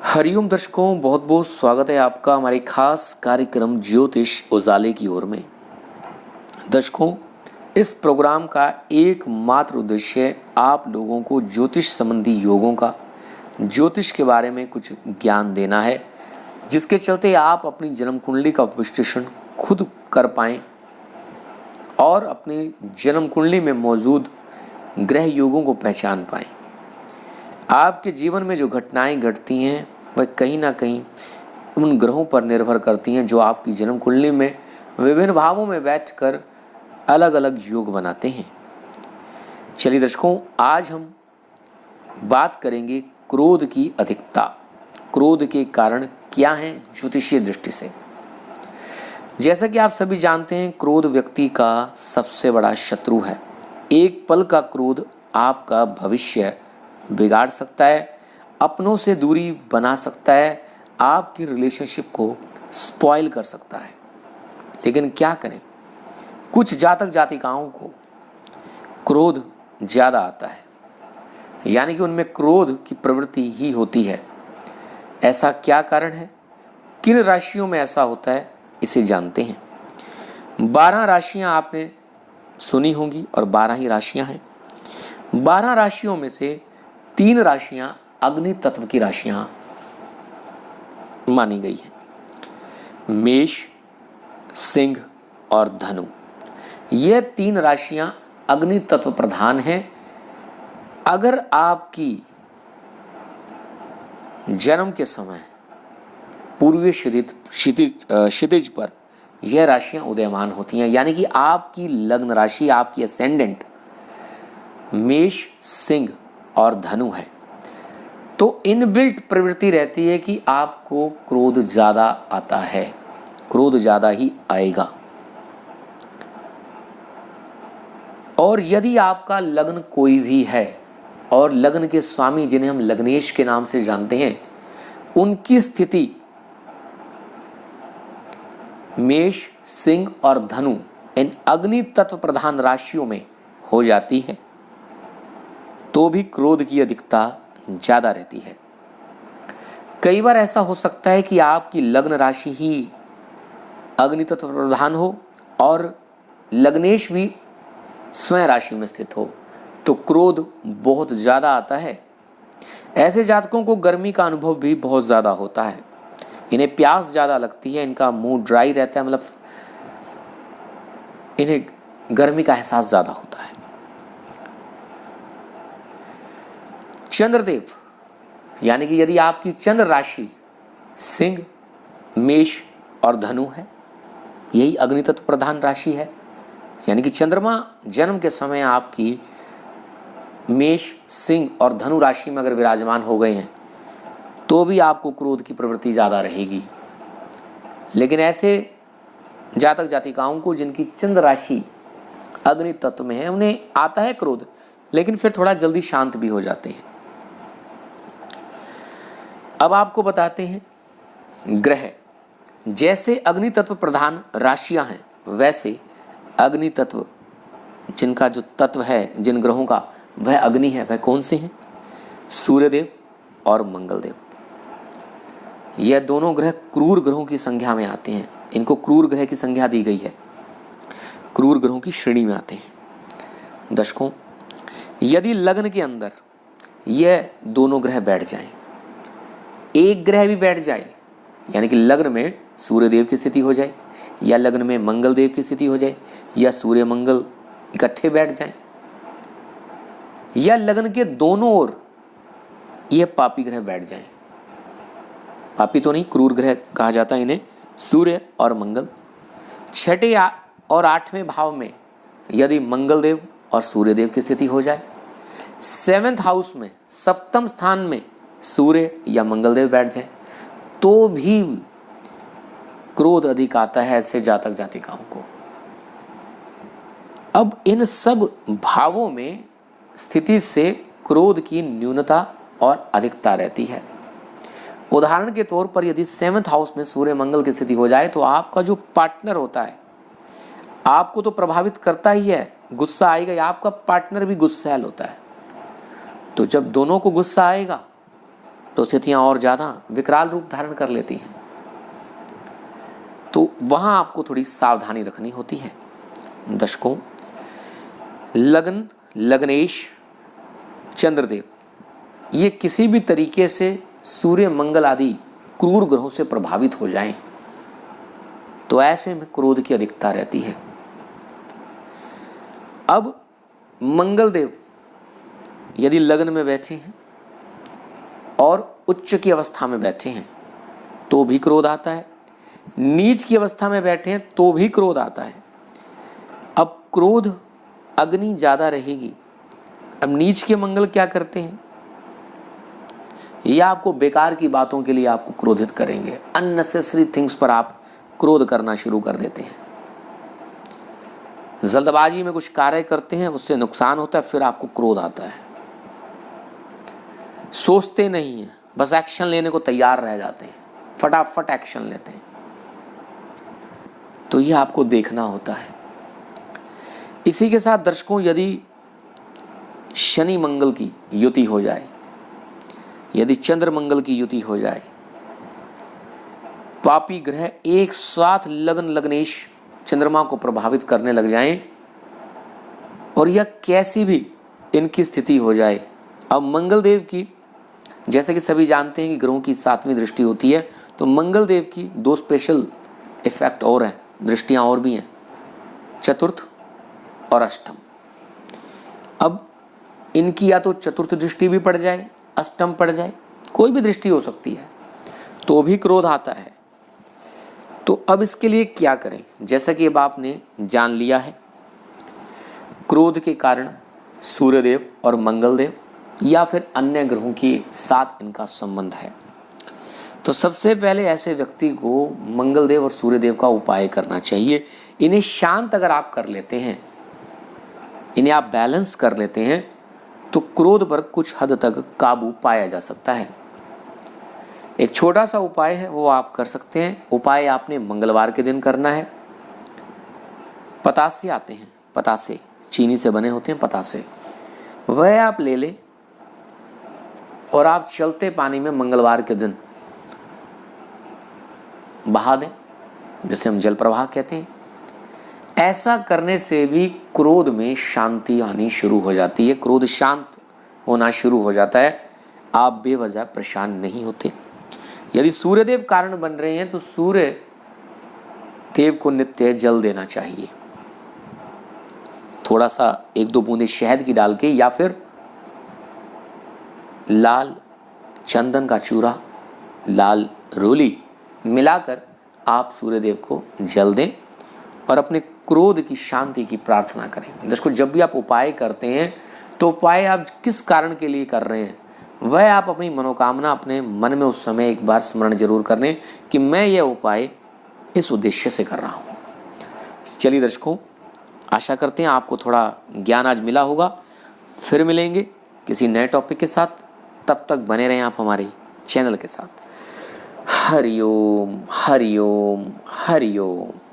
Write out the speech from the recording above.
हरिओम दर्शकों, बहुत बहुत स्वागत है आपका हमारे खास कार्यक्रम ज्योतिष उजाले की ओर में। दर्शकों, इस प्रोग्राम का एकमात्र उद्देश्य आप लोगों को ज्योतिष संबंधी योगों का, ज्योतिष के बारे में कुछ ज्ञान देना है, जिसके चलते आप अपनी जन्म कुंडली का विश्लेषण खुद कर पाएं और अपनी जन्म कुंडली में मौजूद ग्रह योगों को पहचान पाएं। आपके जीवन में जो घटनाएं घटती हैं वह कहीं ना कहीं उन ग्रहों पर निर्भर करती हैं जो आपकी जन्म कुंडली में विभिन्न भावों में बैठकर अलग अलग योग बनाते हैं। चलिए दर्शकों, आज हम बात करेंगे क्रोध की अधिकता। क्रोध के कारण क्या हैं ज्योतिषीय दृष्टि से। जैसा कि आप सभी जानते हैं, क्रोध व्यक्ति का सबसे बड़ा शत्रु है। एक पल का क्रोध आपका भविष्य बिगाड़ सकता है, अपनों से दूरी बना सकता है, आपकी रिलेशनशिप को स्पॉइल कर सकता है। लेकिन क्या करें, कुछ जातक जातिकाओं को क्रोध ज़्यादा आता है, यानी कि उनमें क्रोध की प्रवृत्ति ही होती है। ऐसा क्या कारण है, किन राशियों में ऐसा होता है, इसे जानते हैं। 12 राशियां आपने सुनी होंगी और 12 ही राशियां हैं। 12 राशियों में से 3 राशियां अग्नि तत्व की राशियां मानी गई हैं। मेष, सिंह और धनु, ये 3 राशियां अग्नि तत्व प्रधान हैं। अगर आपकी जन्म के समय पूर्वीय क्षितिज पर यह राशियां उदयमान होती हैं, यानी कि आपकी लग्न राशि, आपकी असेंडेंट मेष, सिंह और धनु है, तो इनबिल्ट प्रवृत्ति रहती है कि आपको क्रोध ज्यादा आता है, क्रोध ज्यादा ही आएगा। और यदि आपका लग्न कोई भी है और लग्न के स्वामी जिन्हें हम लग्नेश के नाम से जानते हैं, उनकी स्थिति मेष, सिंह और धनु इन अग्नि तत्व प्रधान राशियों में हो जाती है, तो भी क्रोध की अधिकता ज्यादा रहती है। कई बार ऐसा हो सकता है कि आपकी लग्न राशि ही अग्नि तत्व प्रधान हो और लग्नेश भी स्वयं राशि में स्थित हो, तो क्रोध बहुत ज्यादा आता है। ऐसे जातकों को गर्मी का अनुभव भी बहुत ज्यादा होता है, इन्हें प्यास ज्यादा लगती है, इनका मुंह ड्राई रहता है, मतलब इन्हें गर्मी का एहसास ज्यादा होता है। चंद्रदेव, यानी कि यदि आपकी चंद्र राशि सिंह, मेष और धनु है, यही अग्नि तत्व प्रधान राशि है, यानी कि चंद्रमा जन्म के समय आपकी मेष, सिंह और धनु राशि में अगर विराजमान हो गए हैं, तो भी आपको क्रोध की प्रवृत्ति ज़्यादा रहेगी। लेकिन ऐसे जातक जातिकाओं को जिनकी चंद्र राशि अग्नि तत्व में है, उन्हें आता है क्रोध, लेकिन फिर थोड़ा जल्दी शांत भी हो जाते हैं। अब आपको बताते हैं ग्रह। जैसे अग्नि तत्व प्रधान राशियां हैं, वैसे अग्नि तत्व जिनका जो तत्व है, जिन ग्रहों का वह अग्नि है, वह कौन से हैं? सूर्यदेव और मंगलदेव। यह दोनों ग्रह क्रूर ग्रहों की संख्या में आते हैं, इनको क्रूर ग्रह की संज्ञा दी गई है, क्रूर ग्रहों की श्रेणी में आते हैं। दर्शकों, यदि लग्न के अंदर यह दोनों ग्रह बैठ जाएं, एक ग्रह भी बैठ जाए, यानी कि लग्न में सूर्यदेव की स्थिति हो जाए या लग्न में मंगलदेव की स्थिति हो जाए या सूर्य मंगल इकट्ठे बैठ जाएं, या लग्न के दोनों ओर ये पापी ग्रह बैठ जाएं, पापी तो नहीं, क्रूर ग्रह कहा जाता है इन्हें, सूर्य और मंगल। 6ठे और 8वें भाव में यदि मंगलदेव और सूर्यदेव की स्थिति हो जाए, 7th हाउस में 7म स्थान में सूर्य या मंगलदेव बैठ जाए, तो भी क्रोध अधिक आता है ऐसे जातक जातिकाओं को। अब इन सब भावों में स्थिति से क्रोध की न्यूनता और अधिकता रहती है। उदाहरण के तौर पर यदि 7th हाउस में सूर्य मंगल की स्थिति हो जाए, तो आपका जो पार्टनर होता है आपको तो प्रभावित करता ही है, गुस्सा आएगा, आपका पार्टनर भी गुस्सैल होता है। तो जब दोनों को गुस्सा आएगा तो स्थितियां और ज़्यादा विकराल रूप धारण कर लेती हैं। तो वहाँ आपको थोड़ी सावधानी रखनी होती है। दर्शकों, लग्न, लग्नेश, चंद्रदेव ये किसी भी तरीके से सूर्य, मंगल आदि क्रूर ग्रहों से प्रभावित हो जाएं तो ऐसे में क्रोध की अधिकता रहती है। अब मंगल देव यदि लग्न में बैठे हैं और उच्च की अवस्था में बैठे हैं तो भी क्रोध आता है, नीच की अवस्था में बैठे हैं तो भी क्रोध आता है। अब क्रोध अग्नि ज्यादा रहेगी। अब नीच के मंगल क्या करते हैं, या आपको बेकार की बातों के लिए आपको क्रोधित करेंगे, अननेसेसरी थिंग्स पर आप क्रोध करना शुरू कर देते हैं। जल्दबाजी में कुछ कार्य करते हैं, उससे नुकसान होता है, फिर आपको क्रोध आता है। सोचते नहीं हैं, बस एक्शन लेने को तैयार रह जाते हैं, फटाफट एक्शन लेते हैं। तो यह आपको देखना होता है। इसी के साथ दर्शकों, यदि शनि मंगल की युति हो जाए, यदि चंद्र मंगल की युति हो जाए, पापी ग्रह एक साथ लग्न, लग्नेश चंद्रमा को प्रभावित करने लग जाएं और यह कैसी भी इनकी स्थिति हो जाए। अब मंगल देव की, जैसे कि सभी जानते हैं कि ग्रहों की 7वीं दृष्टि होती है, तो मंगल देव की 2 स्पेशल इफेक्ट और हैं, दृष्टियां और भी हैं, चतुर्थ और अष्टम। अब इनकी या तो चतुर्थ दृष्टि भी पड़ जाए, अष्टम पड़ जाए, कोई भी दृष्टि हो सकती है, तो भी क्रोध आता है। तो अब इसके लिए क्या करें, जैसा कि अब आपने जान लिया है, क्रोध के कारण सूर्यदेव और मंगलदेव या फिर अन्य ग्रहों के साथ इनका संबंध है। तो सबसे पहले ऐसे व्यक्ति को मंगलदेव और सूर्यदेव का उपाय करना चाहिए। इन्हें शांत अगर आप कर लेते हैं, इन्हें आप बैलेंस कर लेते हैं, तो क्रोध पर कुछ हद तक काबू पाया जा सकता है। एक छोटा सा उपाय है, वो आप कर सकते हैं। उपाय आपने मंगलवार के दिन करना है। पतासे आते हैं, पतासे चीनी से बने होते हैं, पतासे, वह आप ले लें और आप चलते पानी में मंगलवार के दिन बहा दें, जिसे हम जल प्रवाह कहते हैं। ऐसा करने से भी क्रोध में शांति आनी शुरू हो जाती है, क्रोध शांत होना शुरू हो जाता है, आप बेवजह परेशान नहीं होते। यदि सूर्यदेव कारण बन रहे हैं तो सूर्य देव को नित्य जल देना चाहिए, थोड़ा सा 1-2 बूंदे शहद की डाल के, या फिर लाल चंदन का चूरा, लाल रोली मिलाकर आप सूर्यदेव को जल दें और अपने क्रोध की शांति की प्रार्थना करें। दर्शकों, जब भी आप उपाय करते हैं तो उपाय आप किस कारण के लिए कर रहे हैं, वह आप अपनी मनोकामना अपने मन में उस समय एक बार स्मरण जरूर कर लें कि मैं यह उपाय इस उद्देश्य से कर रहा हूँ। चलिए दर्शकों, आशा करते हैं आपको थोड़ा ज्ञान आज मिला होगा। फिर मिलेंगे किसी नए टॉपिक के साथ, तब तक बने रहें आप हमारे चैनल के साथ। हरिओम हरिओम हरिओम।